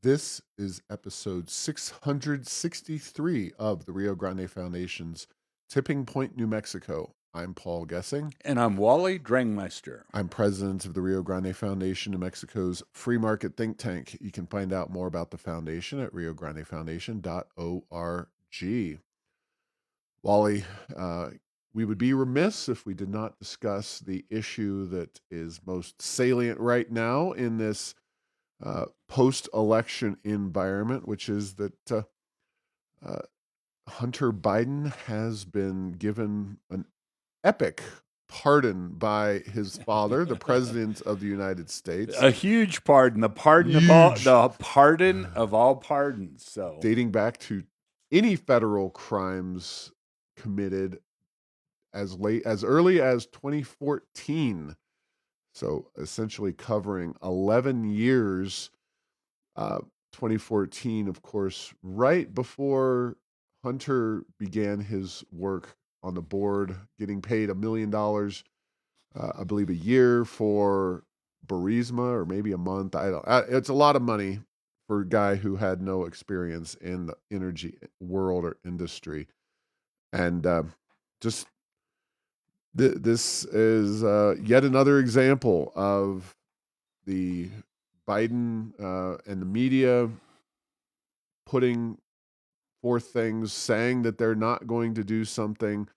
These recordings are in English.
This is episode 663 of the Rio Grande Foundation's Tipping Point, New Mexico. I'm Paul Gessing. And I'm Wally Drangmeister. I'm president of the Rio Grande Foundation, New Mexico's free market think tank. You can find out more about the foundation at riograndefoundation.org. Wally, we would be remiss if we did not discuss the issue that is most salient right now in this post-election environment, which is that Hunter Biden has been given an epic pardon by his father, the president of the United States. A huge pardon, the pardon of all pardons. So dating back to any federal crimes committed as early as 2014. So essentially covering 11 years, 2014, of course, right before Hunter began his work on the board, getting paid $1 million, I believe, a year for Burisma, or maybe a month. It's a lot of money for a guy who had no experience in the energy world or industry. And this is yet another example of the Biden and the media putting forth things, saying that they're not going to do something,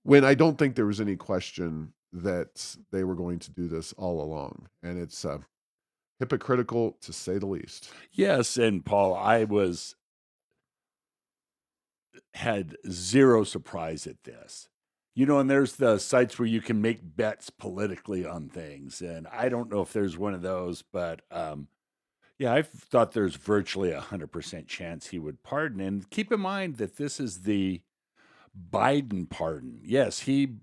when I don't think there was any question that they were going to do this all along. And it's hypocritical, to say the least. Yes, and Paul, I had zero surprise at this. You know, and there's the sites where you can make bets politically on things, and I don't know if there's one of those, but yeah, I thought there's virtually 100% chance he would pardon. And keep in mind that this is the Biden pardon. Yes, he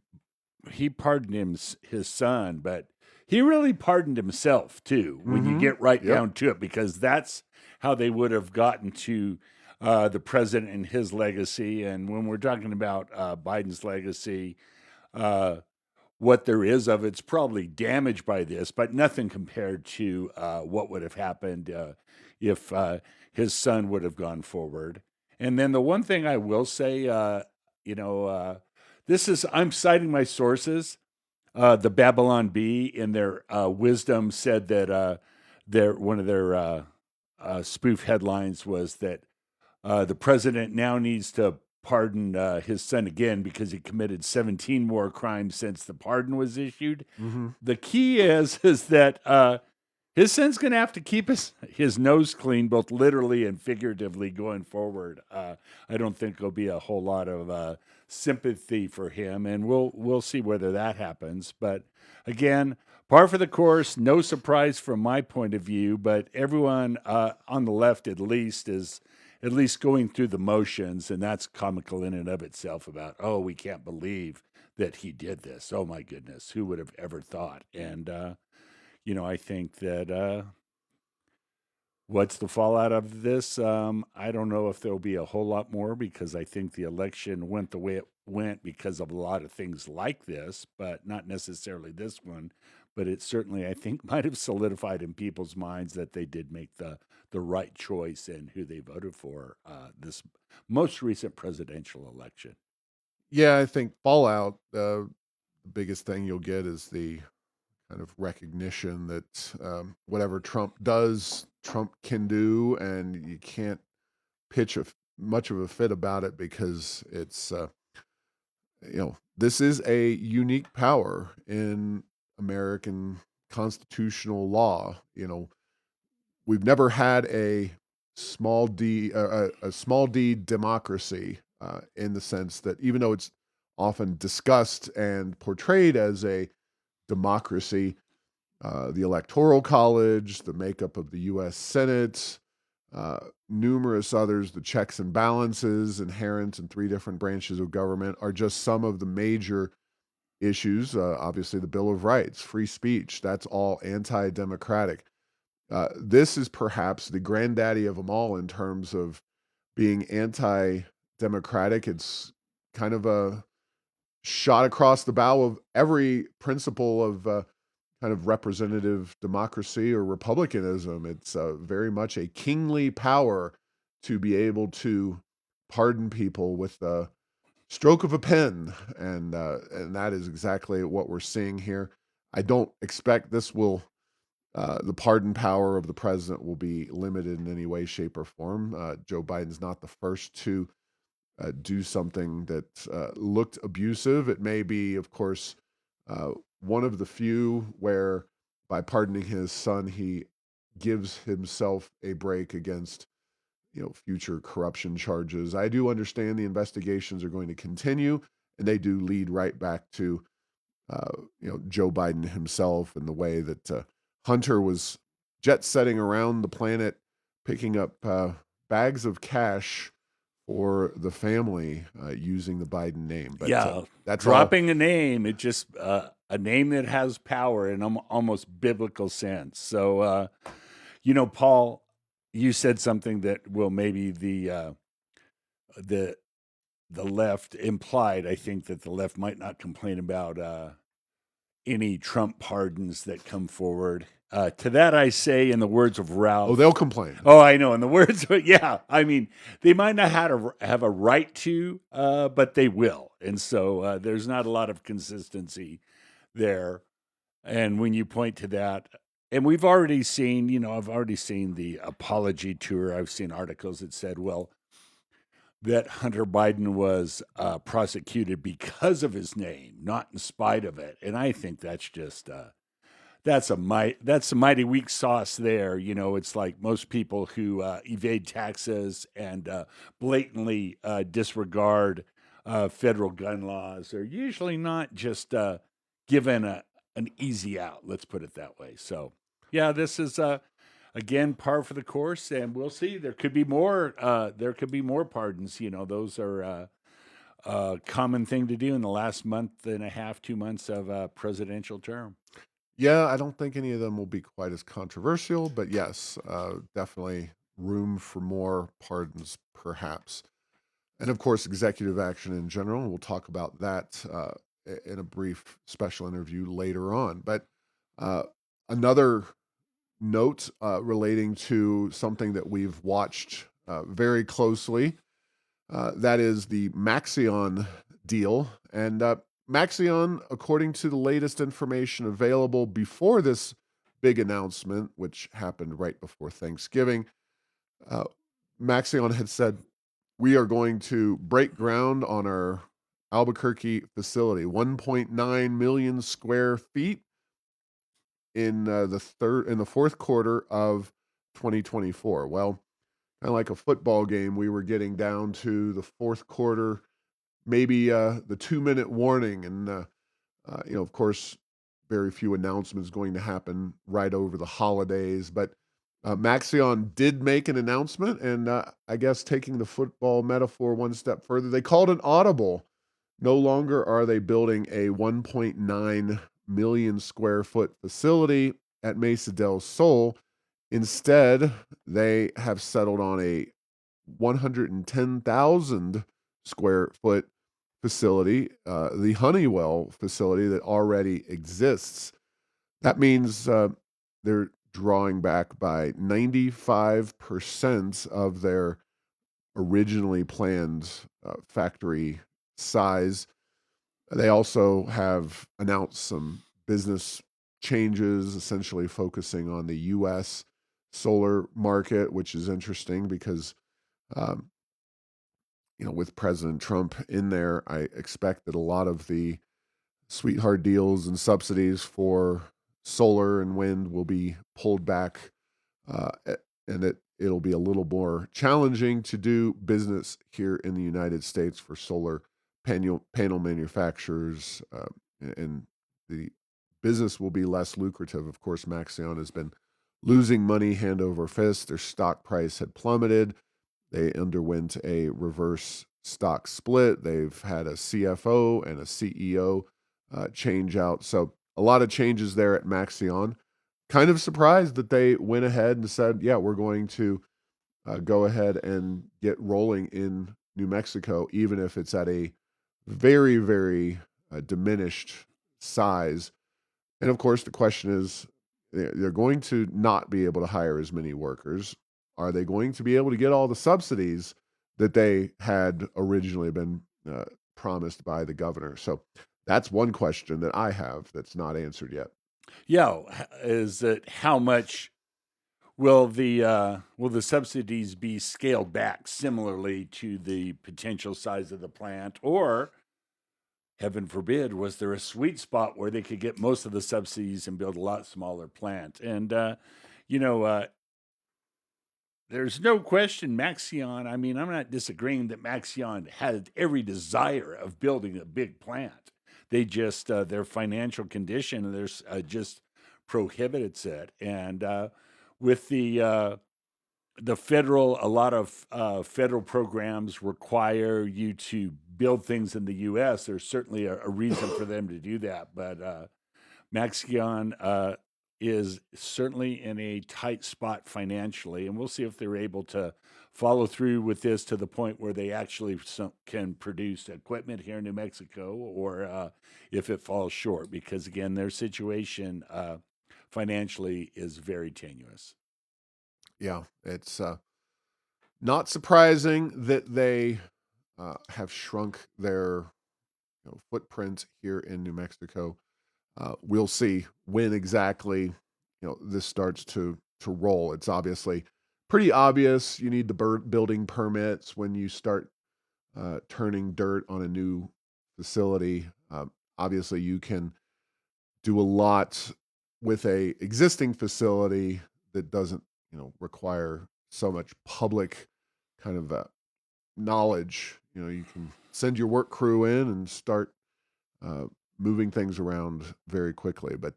pardoned his son, but he really pardoned himself too, when you get right down to it, because that's how they would have gotten to the president and his legacy. And when we're talking about Biden's legacy, what there is of it's probably damaged by this, but nothing compared to what would have happened if his son would have gone forward. And then the one thing I will say, I'm citing my sources. The Babylon Bee, in their wisdom, said that one of their spoof headlines was that the president now needs to pardon his son again because he committed 17 more crimes since the pardon was issued. The key is that his son's going to have to keep his nose clean, both literally and figuratively, going forward. I don't think there'll be a whole lot of sympathy for him, and we'll see whether that happens. But again, par for the course, no surprise from my point of view. But everyone on the left, at least, is at least going through the motions, and that's comical in and of itself. About, oh, we can't believe that he did this. Oh my goodness, who would have ever thought? And I think that what's the fallout of this? I don't know if there'll be a whole lot more, because I think the election went the way it went because of a lot of things like this, but not necessarily this one. But it certainly, I think, might have solidified in people's minds that they did make the right choice in who they voted for this most recent presidential election. Yeah, I think fallout, the biggest thing you'll get is the kind of recognition that whatever Trump does, Trump can do, and you can't pitch much of a fit about it, because it's, this is a unique power in American constitutional law. We've never had a small d democracy, in the sense that, even though it's often discussed and portrayed as a democracy, the Electoral College, the makeup of the U.S. Senate, numerous others, the checks and balances inherent in three different branches of government, are just some of the major issues. Obviously, the Bill of Rights, free speech, that's all anti-democratic. This is perhaps the granddaddy of them all in terms of being anti-democratic. It's kind of a shot across the bow of every principle of kind kind of representative democracy or republicanism. It's very much a kingly power to be able to pardon people with the stroke of a pen, and that is exactly what we're seeing here. I don't expect this will the pardon power of the president will be limited in any way, shape, or form. Joe Biden's not the first to do something that looked abusive. It may be, of course, uh, one of the few where by pardoning his son, he gives himself a break against future corruption charges. I do understand the investigations are going to continue, and they do lead right back to Joe Biden himself and the way that Hunter was jet setting around the planet, picking up bags of cash for the family using the Biden name. But Yeah, that's all. dropping a name, it just a name that has power in almost biblical sense. So, Paul, you said something that will maybe the the left implied. I think that the left might not complain about any Trump pardons that come forward. To that, I say, in the words of Ralph. Oh, they'll complain. Oh, I know. In the words of, yeah, I mean, they might not have a right to, but they will. And so there's not a lot of consistency there. And when you point to that, and we've already seen, I've already seen the apology tour. I've seen articles that said, well, that Hunter Biden was prosecuted because of his name, not in spite of it. And I think that's just that's a mighty weak sauce there. It's like most people who evade taxes and blatantly disregard federal gun laws are usually not just given an easy out. Let's put it that way. So, yeah, this is again par for the course, and we'll see. There could be more. There could be more pardons. Those are a common thing to do in the last month and a half, 2 months of a presidential term. Yeah, I don't think any of them will be quite as controversial, but yes, definitely room for more pardons, perhaps. And of course, executive action in general. We'll talk about that in a brief special interview later on. But uh, another note relating to something that we've watched very closely, that is the Maxeon deal. And Maxeon, according to the latest information available before this big announcement, which happened right before Thanksgiving, uh, Maxeon had said, we are going to break ground on our Albuquerque facility, 1.9 million square feet in the fourth quarter of 2024. Well, kind of like a football game, we were getting down to the fourth quarter, maybe the 2-minute warning, and of course, very few announcements going to happen right over the holidays. But Maxeon did make an announcement, and I guess taking the football metaphor one step further, they called an audible. No longer are they building a 1.9 million square foot facility at Mesa del Sol. Instead, they have settled on a 110,000 square foot facility, the Honeywell facility that already exists. That means they're drawing back by 95% of their originally planned factory size. They also have announced some business changes, essentially focusing on the U.S. solar market, which is interesting because, um, with President Trump in there, I expect that a lot of the sweetheart deals and subsidies for solar and wind will be pulled back, and it'll be a little more challenging to do business here in the United States for solar panel manufacturers, and the business will be less lucrative. Of course, Maxeon has been losing money hand over fist. Their stock price had plummeted. They underwent a reverse stock split. They've had a CFO and a CEO change out. So a lot of changes there at Maxeon. Kind of surprised that they went ahead and said, yeah, we're going to go ahead and get rolling in New Mexico, even if it's at a very, very diminished size. And of course, the question is, they're going to not be able to hire as many workers. Are they going to be able to get all the subsidies that they had originally been promised by the governor? So that's one question that I have that's not answered yet. Yeah, is that how much will the subsidies be scaled back similarly to the potential size of the plant, or heaven forbid, was there a sweet spot where they could get most of the subsidies and build a lot smaller plant? And you know, there's no question Maxeon. I mean, I'm not disagreeing that Maxeon had every desire of building a big plant. They just their financial condition there's just prohibits it, and with the federal, a lot of federal programs require you to build things in the U.S. There's certainly a reason for them to do that, but Maxeon is certainly in a tight spot financially, and we'll see if they're able to follow through with this to the point where they actually can produce equipment here in New Mexico, or if it falls short, because again, their situation financially is very tenuous. Yeah, it's not surprising that they have shrunk their footprint here in New Mexico. We'll see when exactly this starts to roll. It's obviously pretty obvious. You need the building permits when you start turning dirt on a new facility. Obviously, you can do a lot with a existing facility that doesn't require so much public kind of knowledge. You can send your work crew in and start uh, moving things around very quickly. But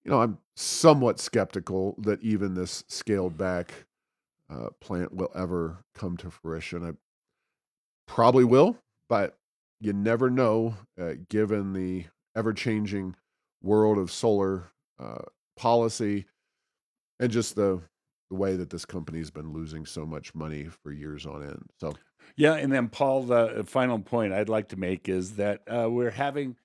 I'm somewhat skeptical that even this scaled back plant will ever come to fruition. I probably will, but you never know, given the ever changing world of solar uh, policy and just the way that this company's been losing so much money for years on end. So, Yeah, and then Paul, the final point I'd like to make is that we're having,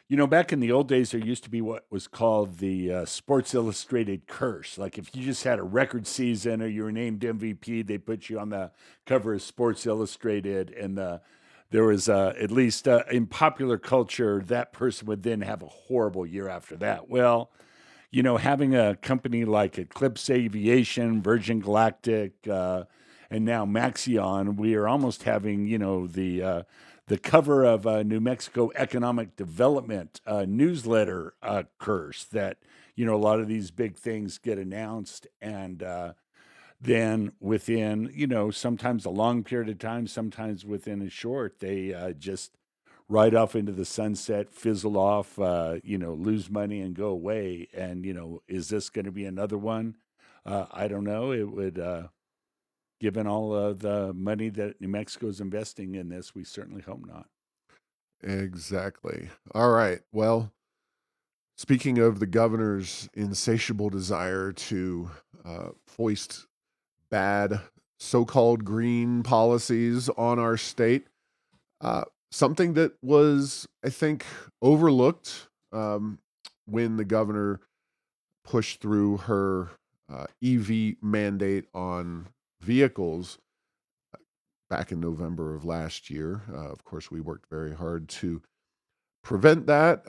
back in the old days, there used to be what was called the Sports Illustrated curse. Like if you just had a record season or you were named MVP, they put you on the cover of Sports Illustrated, and there was at least in popular culture that person would then have a horrible year after that. Well, having a company like Eclipse Aviation, Virgin Galactic, and now Maxeon, we are almost having, the cover of New Mexico Economic Development newsletter curse that, a lot of these big things get announced, and then within, sometimes a long period of time, sometimes within a short, they just ride off into the sunset, fizzle off, lose money and go away. And, is this going to be another one? I don't know. It would, given all of the money that New Mexico is investing in this, we certainly hope not. exactly. All right. Well, speaking of the governor's insatiable desire to foist bad so called green policies on our state, uh, something that was, I think, overlooked when the governor pushed through her EV mandate on vehicles back in November of last year. Of course, we worked very hard to prevent that,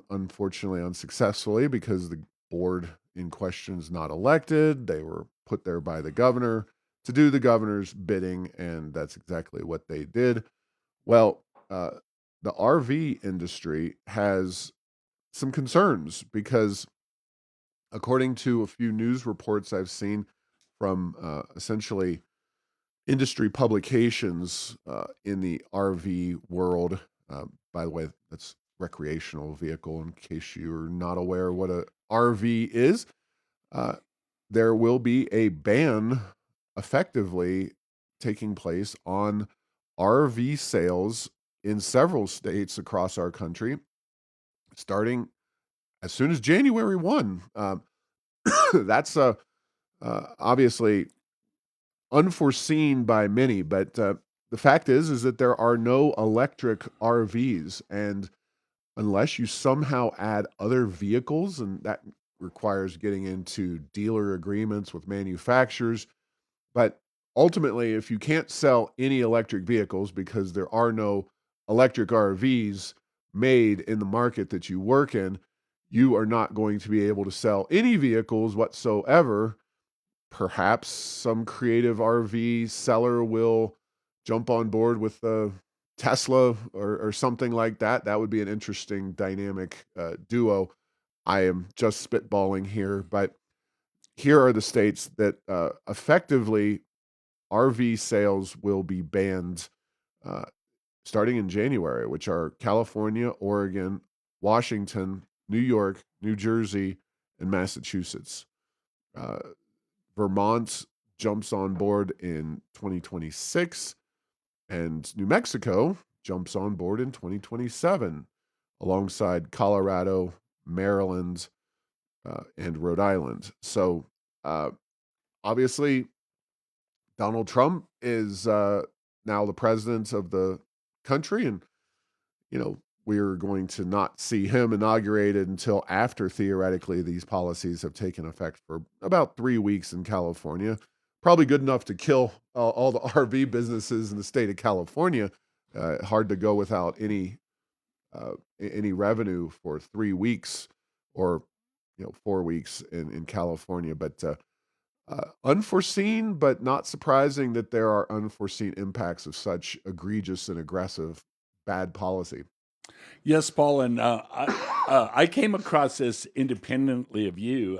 unfortunately, unsuccessfully, because the board in question is not elected. They were put there by the governor to do the governor's bidding, and that's exactly what they did. Well, the RV industry has some concerns because, according to a few news reports I've seen from essentially industry publications in the RV world. By the way, that's recreational vehicle. In case you're not aware what a RV is, uh, there will be a ban effectively taking place on RV sales in several states across our country, starting as soon as January 1. That's obviously unforeseen by many, but the fact is that there are no electric RVs, and unless you somehow add other vehicles, and that requires getting into dealer agreements with manufacturers. But ultimately, if you can't sell any electric vehicles because there are no electric RVs made in the market that you work in, you are not going to be able to sell any vehicles whatsoever. Perhaps some creative RV seller will jump on board with Tesla or something like that. That would be an interesting dynamic duo. I am just spitballing here, but here are the states that effectively RV sales will be banned uh, starting in January, which are California, Oregon, Washington, New York, New Jersey, and Massachusetts. Uh, Vermont jumps on board in 2026, and New Mexico jumps on board in 2027, alongside Colorado, Maryland, and Rhode Island. So, uh, obviously, Donald Trump is now the president of the country, and we're going to not see him inaugurated until after theoretically these policies have taken effect for about 3 weeks in California. Probably good enough to kill all the RV businesses in the state of California. Hard to go without any revenue for 3 weeks, or 4 weeks in California. But unforeseen, but not surprising that there are unforeseen impacts of such egregious and aggressive bad policy. Yes, Paul, and I came across this independently of you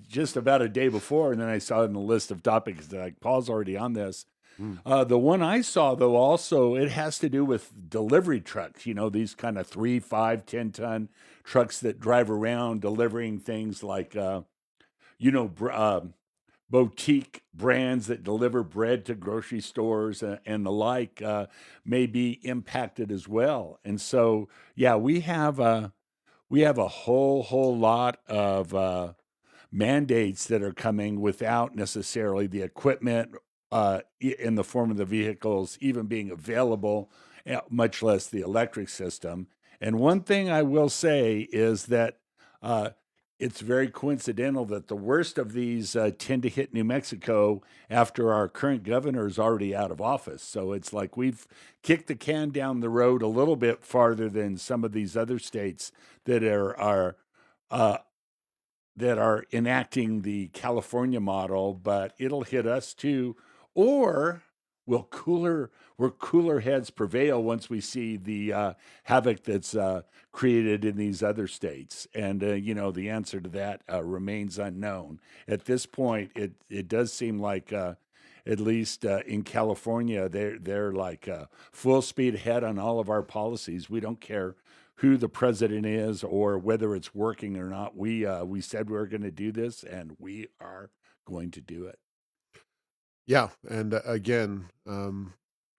just about a day before, and then I saw it in the list of topics that like Paul's already on this. Mm. The one I saw, though, also it has to do with delivery trucks. These kind of 3, 5, 10-ton trucks that drive around delivering things like, you know, br- um boutique brands that deliver bread to grocery stores and the like may be impacted as well. And so, yeah, we have a whole lot of mandates that are coming without necessarily the equipment in the form of the vehicles even being available, much less the electric system. And one thing I will say is that uh, it's very coincidental that the worst of these tend to hit New Mexico after our current governor is already out of office. So it's like we've kicked the can down the road a little bit farther than some of these other states that uh, are enacting the California model, but it'll hit us too. Or will cooler heads prevail once we see the havoc that's created in these other states? And the answer to that remains unknown at this point. It does seem like. At least in California, they're like full speed ahead on all of our policies. We don't care who the president is or whether it's working or not. We said we were going to do this, and we are going to do it. Yeah, and again,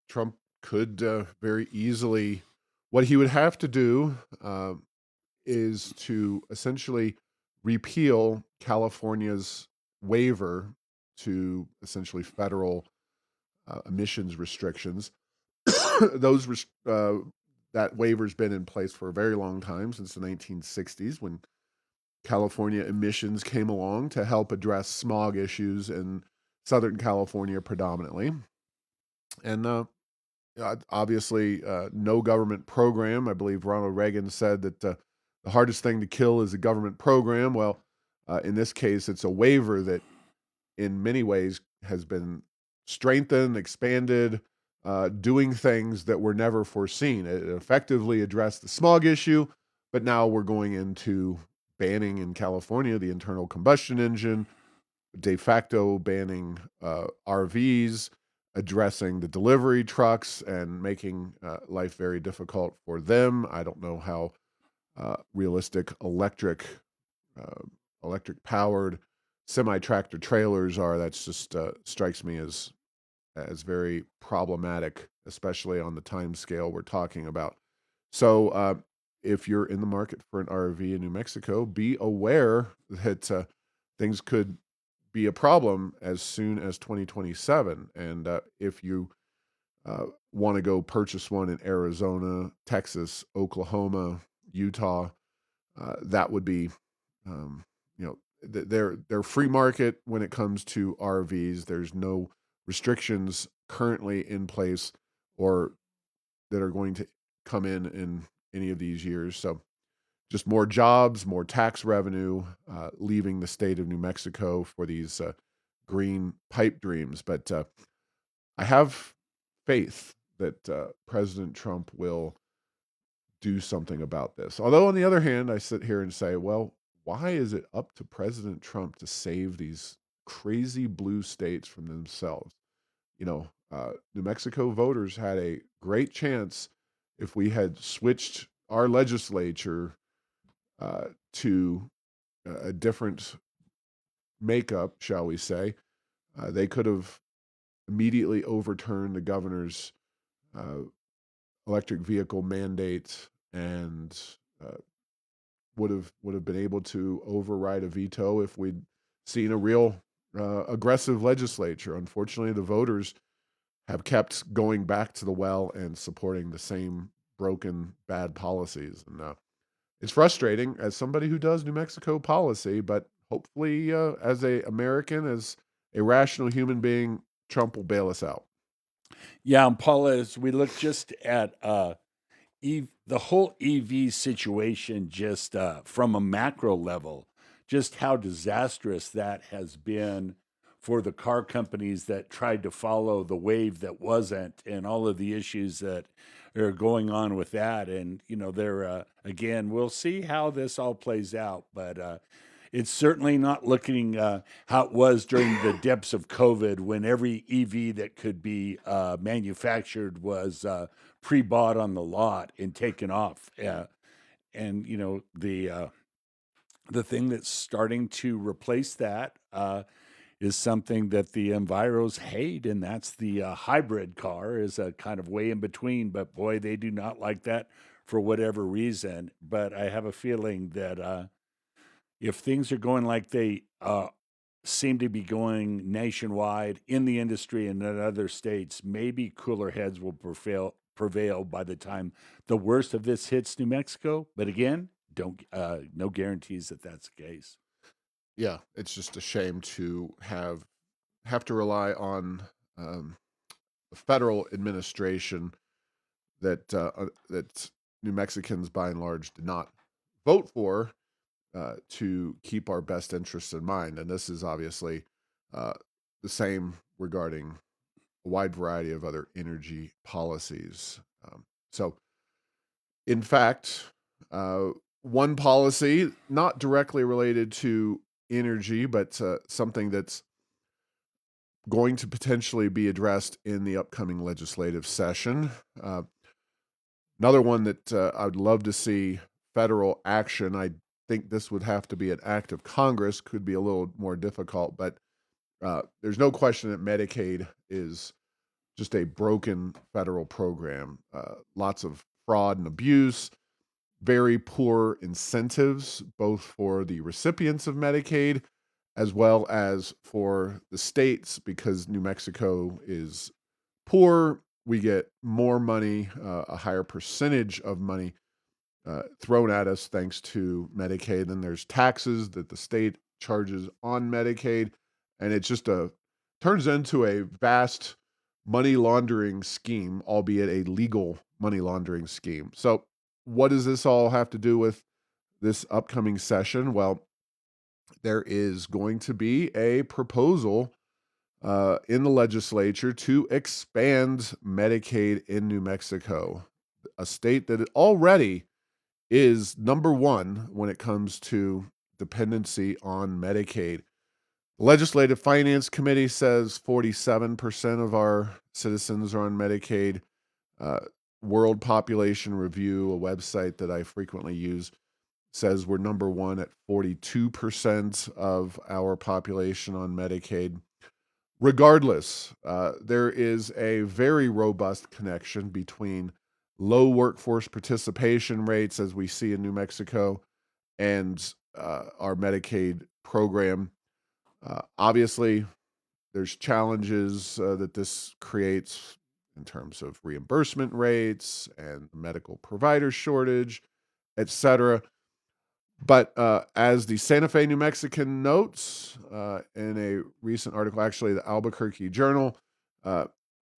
Trump could very easily. What he would have to do is to essentially repeal California's waiver to essentially federal emissions restrictions. Those that waiver's been in place for a very long time, since the 1960s, when California emissions came along to help address smog issues in Southern California predominantly. And obviously, no government program. I believe Ronald Reagan said that the hardest thing to kill is a government program. Well, in this case, it's a waiver that in many ways has been strengthened, expanded, doing things that were never foreseen. It effectively addressed the smog issue, but now we're going into banning in California the internal combustion engine, de facto banning RVs, addressing the delivery trucks, and making life very difficult for them. I don't know how realistic uh, electric powered semi tractor trailers are. That's just strikes me as very problematic, especially on the time scale we're talking about. So, if you're in the market for an RV in New Mexico, be aware that things could be a problem as soon as 2027. And if you want to go purchase one in Arizona, Texas, Oklahoma, Utah, that would be, you know, they're free market when it comes to RVs. There's no restrictions currently in place or that are going to come in any of these years. So just more jobs, more tax revenue, leaving the state of New Mexico for these green pipe dreams. But I have faith that President Trump will do something about this. Although, on the other hand, I sit here and say, well, why is it up to President Trump to save these crazy blue states from themselves? New Mexico voters had a great chance if we had switched our legislature to a different makeup, shall we say. They could have immediately overturned the governor's uh, electric vehicle mandate and uh, would have been able to override a veto if we'd seen a real aggressive legislature. Unfortunately, the voters have kept going back to the well and supporting the same broken, bad policies. And it's frustrating as somebody who does New Mexico policy, but hopefully, as a American, as a rational human being, Trump will bail us out. Yeah, and Paula, as we look just at the whole EV situation, just from a macro level, just how disastrous that has been for the car companies that tried to follow the wave that wasn't, and all of the issues that are going on with that. And, they're, again, we'll see how this all plays out, but it's certainly not looking how it was during the depths of COVID when every EV that could be manufactured was pre-bought on the lot and taken off. And the thing that's starting to replace that is something that the enviros hate, and that's the hybrid car is a kind of way in between. But boy, they do not like that for whatever reason. But I have a feeling that if things are going like they seem to be going nationwide in the industry and in other states, maybe cooler heads will prevail by the time the worst of this hits New Mexico. But again, don't no guarantees that that's the case. Yeah, it's just a shame to have to rely on the federal administration that New Mexicans, by and large, did not vote for to keep our best interests in mind. And this is obviously uh, the same regarding a wide variety of other energy policies. So, in fact, uh, one policy not directly related to energy, but something that's going to potentially be addressed in the upcoming legislative session. Another one that I would love to see federal action. I think this would have to be an act of Congress, could be a little more difficult, but there's no question that Medicaid is just a broken federal program. Lots of fraud and abuse, very poor incentives, both for the recipients of Medicaid as well as for the states, because New Mexico is poor. We get more money, a higher percentage of money thrown at us thanks to Medicaid. Then there's taxes that the state charges on Medicaid, and it just turns into a vast money laundering scheme, albeit a legal money laundering scheme. So, what does this all have to do with this upcoming session? Well, there is going to be a proposal in the legislature to expand Medicaid in New Mexico, a state that already is number one when it comes to dependency on Medicaid. The Legislative Finance Committee says 47% of our citizens are on Medicaid. Uh, World Population Review, a website that I frequently use, says we're number one at 42% of our population on Medicaid. Regardless, there is a very robust connection between low workforce participation rates, as we see in New Mexico, and our Medicaid program. Obviously, there's challenges that this creates in terms of reimbursement rates and medical provider shortage, etc. But as the Santa Fe, New Mexican notes in a recent article, actually the Albuquerque Journal, uh,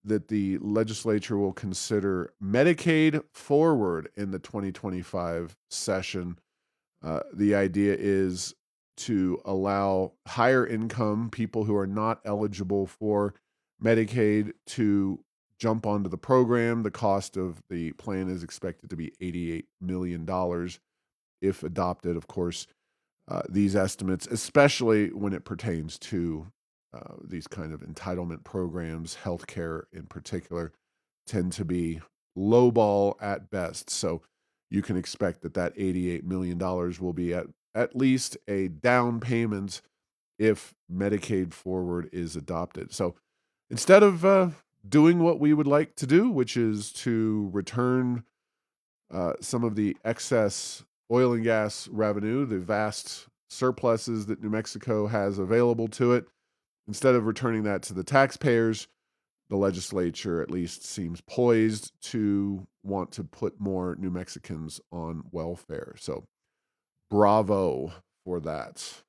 that the legislature will consider Medicaid forward in the 2025 session. The idea is to allow higher income people who are not eligible for Medicaid to jump onto the program. The cost of the plan is expected to be $88 million if adopted, of course. These estimates, especially when it pertains to these kind of entitlement programs, healthcare in particular, tend to be lowball at best. So you can expect that that $88 million will be at least a down payment if Medicaid Forward is adopted. So instead of doing what we would like to do, which is to return some of the excess oil and gas revenue, the vast surpluses that New Mexico has available to it, instead of returning that to the taxpayers, the legislature at least seems poised to want to put more New Mexicans on welfare. So bravo for that,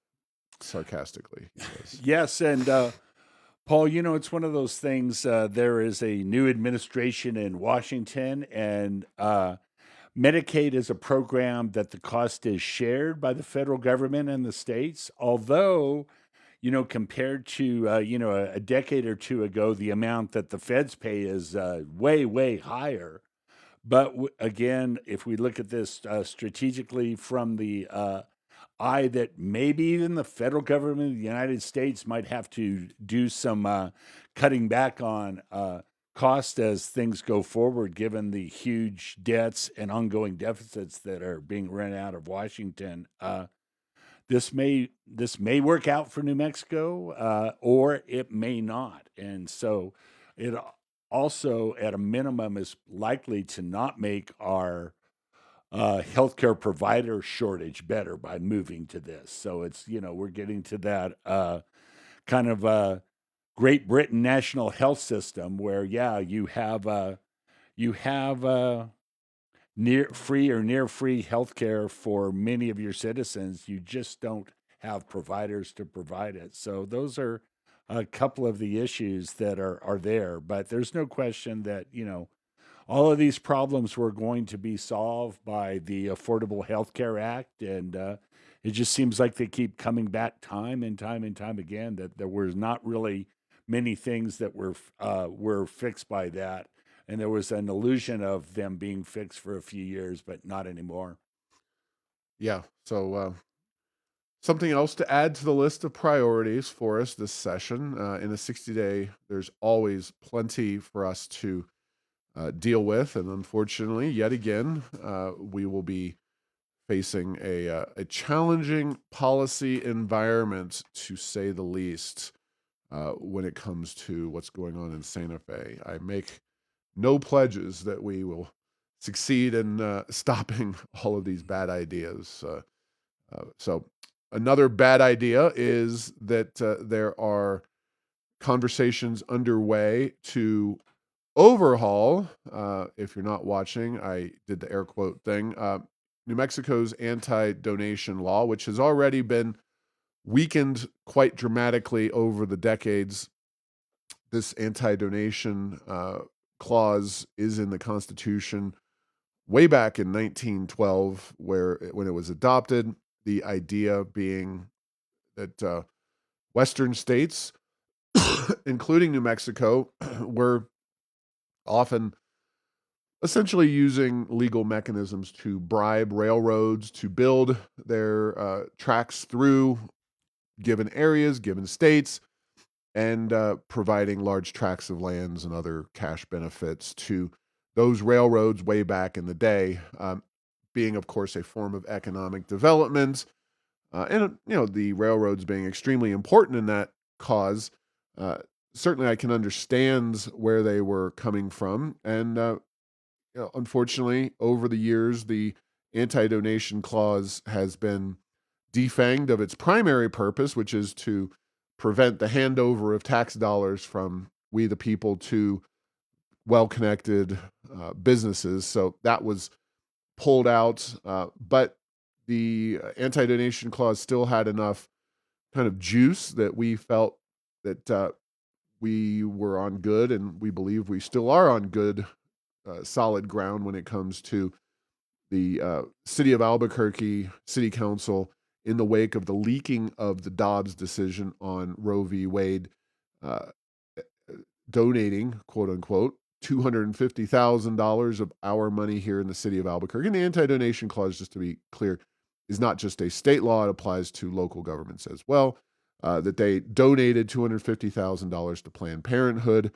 sarcastically. He says. Yes, and Paul, it's one of those things. There is a new administration in Washington, and Medicaid is a program that the cost is shared by the federal government and the states. Although, compared to a decade or two ago, the amount that the feds pay is way, way higher. But again, if we look at this strategically from the eye that maybe even the federal government of the United States might have to do some cutting back on cost as things go forward, given the huge debts and ongoing deficits that are being run out of Washington. This may work out for New Mexico, or it may not, and so it also, at a minimum, is likely to not make our healthcare provider shortage better by moving to this. So we're getting to that kind of Great Britain national health system where, yeah, you have near free or near free healthcare for many of your citizens. You just don't have providers to provide it. So those are a couple of the issues that are there. But there's no question that all of these problems were going to be solved by the Affordable Health Care Act, and it just seems like they keep coming back time and time and time again. That there was not really many things that were fixed by that, and there was an illusion of them being fixed for a few years, but not anymore. Yeah. So something else to add to the list of priorities for us this session. In a 60-day, there's always plenty for us to deal with. And unfortunately, yet again, we will be facing a challenging policy environment, to say the least, when it comes to what's going on in Santa Fe. I make no pledges that we will succeed in stopping all of these bad ideas. So another bad idea is that there are conversations underway to overhaul, if you're not watching, I did the air quote thing, New Mexico's anti-donation law, which has already been weakened quite dramatically over the decades. This anti-donation clause is in the Constitution way back in 1912, when it was adopted. The idea being that Western states, including New Mexico, were often essentially using legal mechanisms to bribe railroads to build their tracks through given areas, given states, and providing large tracts of lands and other cash benefits to those railroads way back in the day, being, of course, a form of economic development, and the railroads being extremely important in that cause. Uh, Certainly, I can understand where they were coming from, and unfortunately, over the years, the anti-donation clause has been defanged of its primary purpose, which is to prevent the handover of tax dollars from we the people to well-connected businesses. So that was pulled out, but the anti-donation clause still had enough kind of juice that we felt that we were on good, and we believe we still are on good, solid ground when it comes to the city of Albuquerque City Council in the wake of the leaking of the Dobbs decision on Roe v. Wade, uh, donating, quote unquote, $250,000 of our money here in the city of Albuquerque. And the anti-donation clause, just to be clear, is not just a state law; it applies to local governments as well. That they donated $250,000 to Planned Parenthood.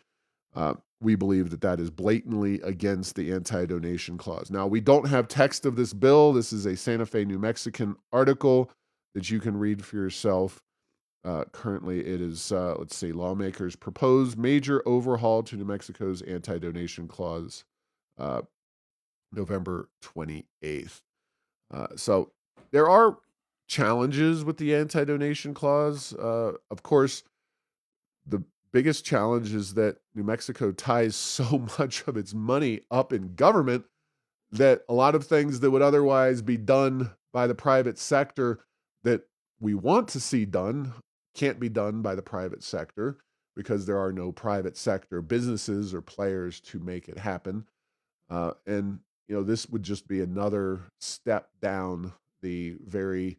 We believe that that is blatantly against the anti-donation clause. Now, we don't have text of this bill. This is a Santa Fe, New Mexican article that you can read for yourself. Currently, it is, let's see, lawmakers propose major overhaul to New Mexico's anti-donation clause, uh, November 28th. So there are challenges with the anti-donation clause. Of course, the biggest challenge is that New Mexico ties so much of its money up in government that a lot of things that would otherwise be done by the private sector that we want to see done can't be done by the private sector because there are no private sector businesses or players to make it happen. And this would just be another step down the very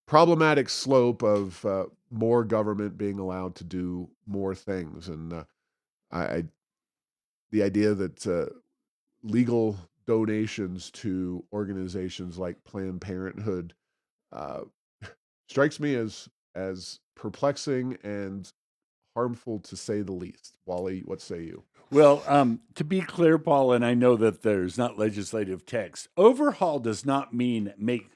problematic slope of more government being allowed to do more things. And the idea that legal donations to organizations like Planned Parenthood uh, strikes me as perplexing and harmful, to say the least. Wally, what say you? Well, to be clear, Paul, and I know that there's not legislative text, overhaul does not mean make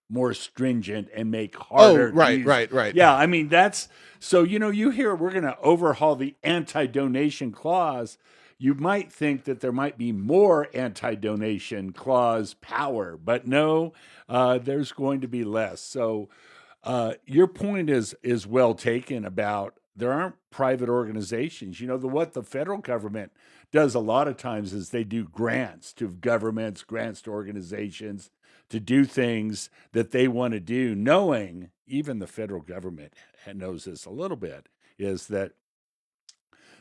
more stringent and make Oh, harder to right, use. right, right. Yeah, I mean, that's so, you hear we're going to overhaul the anti donation clause. You might think that there might be more anti donation clause power, but no, there's going to be less. So, your point is well taken about there aren't private organizations. What the federal government does a lot of times is they do grants to governments, grants to organizations to do things that they want to do, knowing even the federal government knows this a little bit, is that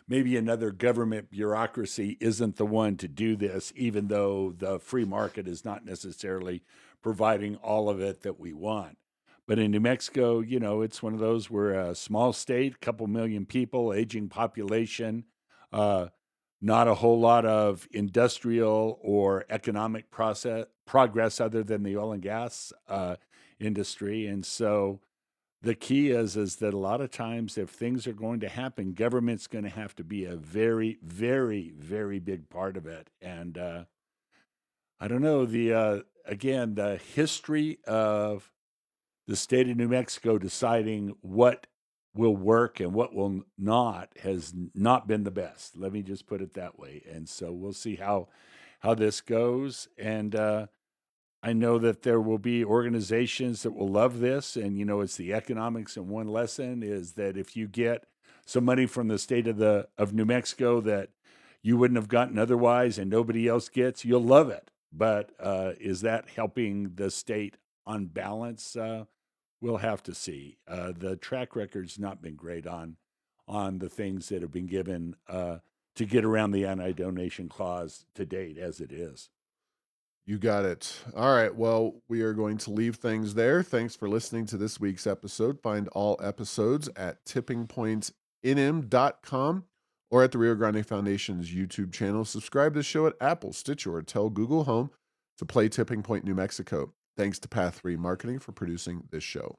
maybe another government bureaucracy isn't the one to do this, even though the free market is not necessarily providing all of it that we want. But in New Mexico, it's one of those, we're a small state, couple million people, aging population, uh, not a whole lot of industrial or economic progress other than the oil and gas industry. And so the key is that a lot of times if things are going to happen, government's going to have to be a very, very, very big part of it. And I don't know, again, the history of the state of New Mexico deciding what will work and what will not has not been the best. Let me just put it that way. And so we'll see how this goes. And I know that there will be organizations that will love this. And it's the economics. And one lesson is that if you get some money from the state of New Mexico that you wouldn't have gotten otherwise, and nobody else gets, you'll love it. But is that helping the state on balance? We'll have to see. The track record's not been great on the things that have been given to get around the anti-donation clause to date, as it is. You got it. All right. Well, we are going to leave things there. Thanks for listening to this week's episode. Find all episodes at tippingpointsnm.com or at the Rio Grande Foundation's YouTube channel. Subscribe to the show at Apple, Stitcher, or tell Google Home to play Tipping Point New Mexico. Thanks to Path 3 Marketing for producing this show.